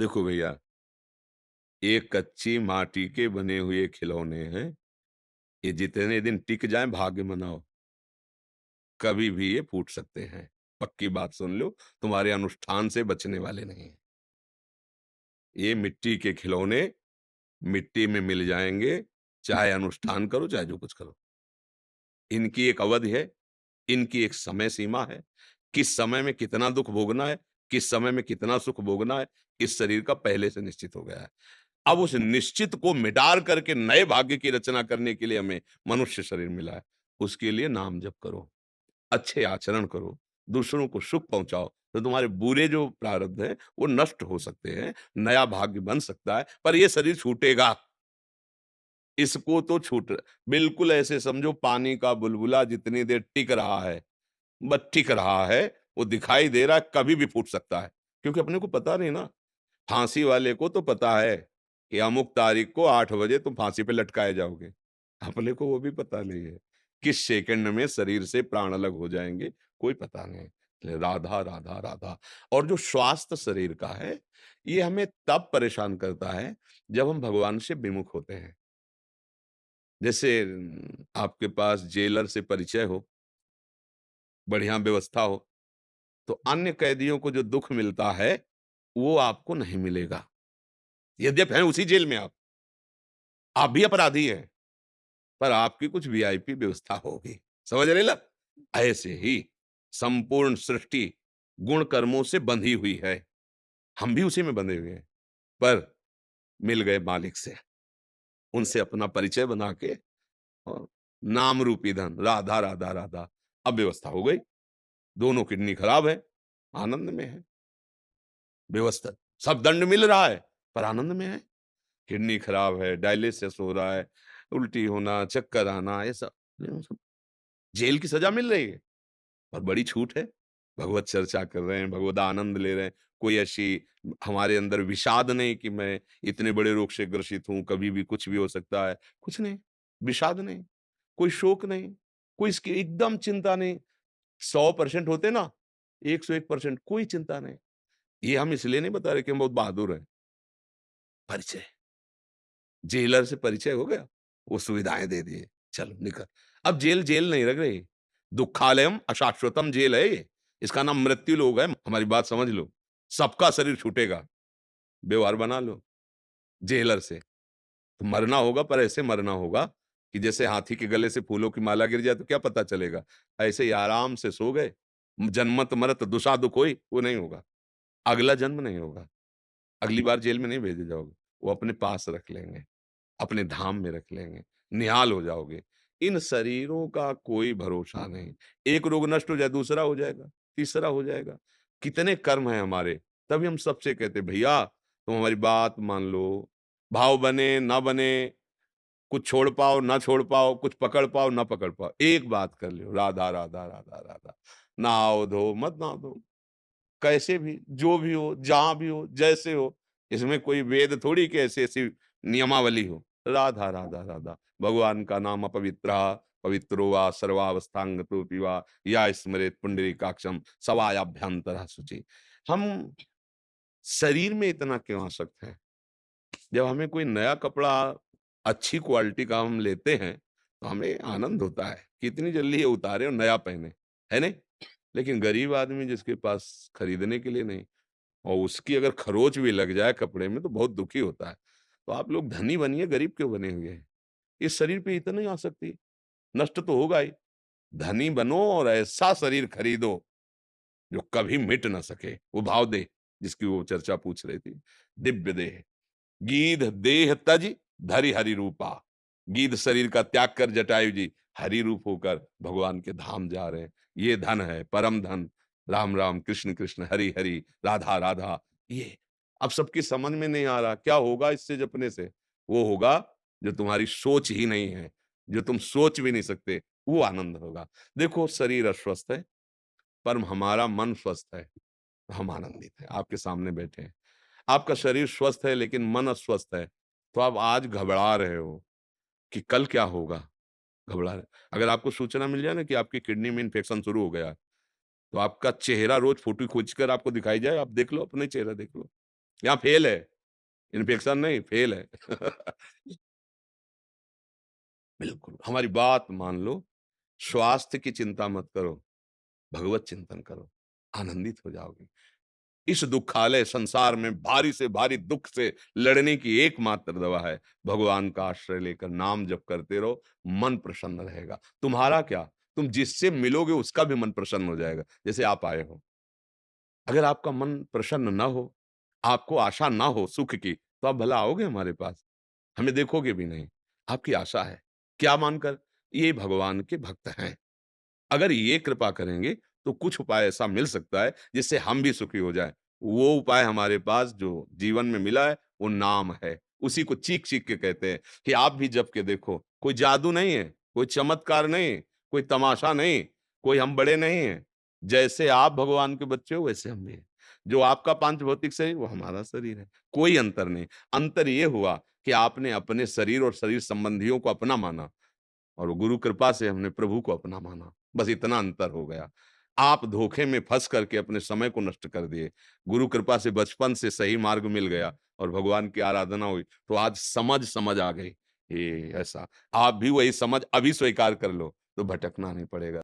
देखो भैया, ये कच्ची माटी के बने हुए खिलौने हैं। ये जितने दिन टिक जाएँ भाग्य मनाओ, कभी भी ये फूट सकते हैं। पक्की बात सुन लो, तुम्हारे अनुष्ठान से बचने वाले नहीं हैं। ये मिट्टी के खिलौने मिट्टी में मिल जाएँगे, चाहे अनुष्ठान करो, चाहे जो कुछ करो। इनकी एक अवधि है, इनकी एक समय सीमा है, किस समय में कितना दुःख भोगना है, किस समय में कितना सुख भोगना है, इस शरीर का पहले से निश्चित हो गया है। अब उस निश्चित को मिटार करके नए भाग्य की रचना करने के लिए हमें मनुष्य शरीर मिला है। उसके लिए नाम जप करो, अच्छे आचरण करो, दूसरों को सुख पहुँचाओ, तो तुम्हारे बुरे जो प्रारब्ध हैं, वो नष्ट हो सकते हैं, नया भाग्य बन सकता है, पर ये शरीर छूटेगा। इसको तो छूट बिल्कुल ऐसे समझो पानी का बुलबुला जितनी देर टिक रहा है, बस टिक रहा है, वो दिखाई दे रहा है, कभी भी फूट सकता है, क्योंकि अपने को पता नहीं ना। फांसी वाले को तो पता है कि अमुक तारीख को 8 बजे तुम फांसी पे लटकाए जाओगे। अपने को वो भी पता नहीं है। किस सेकंड में शरीर से प्राण अलग हो जाएँगे, कोई पता नहीं। इसलिए राधा, राधा, राधा। और जो स्वास्थ्य शरीर का है, ये हमें तब परेशान करता है, जब हम भगवान से विमुख होते हैं। जैसे आपके पास जेलर से परिचय हो, बढ़िया व्यवस्था हो, तो अन्य कैदियों को जो दुःख मिलता है, वो आपको नहीं मिलेगा। यद्यपि हैं उसी जेल में आप भी अपराधी हैं, पर आपकी कुछ वीआईपी व्यवस्था होगी। समझ रहे ना? ऐसे ही संपूर्ण सृष्टि गुण कर्मों से बंधी हुई है। हम भी उसी में बंधे हुए हैं, पर मिल गए मालिक से। उनसे अपना परिचय बना के और नाम रूपी धन राधा, राधा, राधा। अब व्यवस्था हो गई। दोनों किडनी खराब है, आनंद में है। व्यवस्था सब दंड मिल रहा है, पर आनंद में है। किडनी खराब है, डायलिसिस हो रहा है, उल्टी होना, चक्कर आना, ये सब जेल की सजा मिल रही है और बड़ी छूट है। भगवत चर्चा कर रहे हैं, भगवत आनंद ले रहे हैं। कोई ऐसी हमारे अंदर विषाद नहीं कि मैं इतने बड़े रोग से ग्रसित हूँ, कभी भी कुछ भी हो सकता है। कुछ नहीं, विषाद नहीं, कोई शोक नहीं, कोई इसकी एकदम चिंता नहीं। 100% होते ना, 101% कोई चिंता नहीं। ये हम इसलिए नहीं बता रहे कि हम बहुत बहादुर हैं। परिचय, जेलर से परिचय हो गया, वो सुविधाएँ दे दिए, चलो निकल। अब जेल, जेल नहीं रह गई, दुःखालयम अशाश्वतम जेल है ये, इसका नाम मृत्यु लोक है, हमारी बात समझ लो। सबका शरीर छूटेगा, व्यवहार बना लो जेलर से। तो मरना होगा पर ऐसे मरना होगा कि जैसे हाथी के गले से फूलों की माला गिर जाए तो क्या पता चलेगा? ऐसे ही आराम से सो गए, जन्मत मरत दुसाधु कोई, वो नहीं होगा। अगला जन्म नहीं होगा, अगली बार जेल में नहीं भेजे जाओगे, वो अपने पास रख लेंगे। अपने धाम में रख लेंगे, निहाल हो जाओगे। इन शरीरों का कोई भरोसा नहीं। एक रोग नष्ट हो जाए, दूसरा हो जाएगा, तीसरा हो जाएगा। कितने कर्म हैं हमारे, तभी हम सबसे कहते हैं, भैया तुम हमारी बात मान लो, भाव बने, ना बने, कुछ छोड़ पाओ, ना छोड़ पाओ, कुछ पकड़ पाओ, ना पकड़ पाओ, एक बात कर लो, राधा, राधा, राधा, राधा। नहाओ-धो मत नहा-धो, कैसे भी, जो भी हो, जहाँ भी हो, जैसे हो, इसमें कोई वेद थोड़ी कि ऐसी-ऐसी नियमावली हो। राधा, राधा, राधा, भगवान का नाम अपवित्रः पवित्रो वा सर्वावस्थांगतोऽपि वा या स्मरेत् पुंडरीकाक्षं सवायाभ्यंतरः शुचि। हम शरीर में इतना क्यों आसक्त हैं? जब हमें कोई नया कपड़ा अच्छी क्वालिटी का हम लेते हैं, तो हमें आनंद होता है कि इतनी जल्दी ये उतारे और नया पहने, है नहीं? लेकिन गरीब आदमी जिसके पास खरीदने के लिए नहीं और उसकी अगर खरोच भी लग जाए कपड़े में तो बहुत दुखी होता है। तो आप लोग धनी बनिए, गरीब क्यों बने हुए हैं? इस शरीर पे इतनी आसक्ति, नष्ट तो होगा ही। धनी बनो और ऐसा शरीर खरीदो जो कभी मिट ना सके। वो भाव देह जिसकी वो चर्चा पूछ रही थी। दिव्य देह, गीध देह तज धरि हरि रूपा। गीध शरीर का त्याग कर जटायु जी हरि रूप होकर भगवान के धाम जा रहे हैं। ये धन है, परम धन। राम राम, कृष्ण कृष्ण, हरि हरि, राधा राधा। ये अब सबकी समझ में नहीं आ रहा क्या होगा इससे जपने से। वो होगा जो तुम्हारी सोच ही नहीं है, जो तुम सोच भी नहीं सकते, वो आनंद होगा। देखो शरीर अस्वस्थ है, पर हमारा मन स्वस्थ है, हम आनंदित हैं, आपके सामने बैठे हैं। आपका शरीर स्वस्थ है लेकिन मन अस्वस्थ है, तो आप आज घबरा रहे हो कि कल क्या होगा? घबरा रहे अगर आपको सूचना मिल जाए ना कि आपकी किडनी में इन्फेक्शन शुरू हो गया है, तो आपका चेहरा रोज़ फ़ोटो खींचकर आपको दिखाई जाए, आप देख लो, अपने चेहरा देख लो। यहाँ फेल है, इन्फेक्शन नहीं, फेल है। बिल्कुल, हमारी बात मान लो, स्वास्थ्य की चिंता मत करो, भगवत चिंतन करो, आनंदित हो जाओगे। इस दुखालय संसार में भारी से भारी दुःख से लड़ने की एकमात्र दवा है, भगवान का आश्रय लेकर नाम जप करते रहो, मन प्रसन्न रहेगा। तुम्हारा क्या, तुम जिससे मिलोगे उसका भी मन प्रसन्न हो जाएगा, जैसे आप आए हो। अगर आपका मन प्रसन्न ना हो, आपको आशा ना हो सुख की, तो आप भला आओगे हमारे पास? हमें देखोगे भी नहीं। आपकी आशा है, क्या मानकर? ये भगवान के भक्त हैं। अगर ये कृपा करेंगे, तो कुछ उपाय ऐसा मिल सकता है, जिससे हम भी सुखी हो जाएँ। वो उपाय हमारे पास जो जीवन में मिला है, वो नाम है। उसी को चीख-चीख के कहते हैं कि आप भी जप के देखो। कोई जादू नहीं है, कोई चमत्कार नहीं, कोई तमाशा नहीं, कोई हम बड़े नहीं हैं। जैसे आप भगवान के बच्चे हो, वैसे हम भी हैं। जो आपका पांच भौतिक शरीर, वो हमारा शरीर है। कोई अंतर नहीं। अंतर ये हुआ कि आपने अपने शरीर और शरीर संबंधियों को अपना माना। और गुरु कृपा से हमने प्रभु को अपना माना, बस इतना अंतर हो गया। आप धोखे में फँस करके अपने समय को नष्ट कर दिए। गुरु कृपा से बचपन से सही मार्ग मिल गया और भगवान की आराधना हुई, तो आज समझ आ गई। ये ऐसा, आप भी वही समझ अभी स्वीकार कर लो, तो भटकना नहीं पड़ेगा।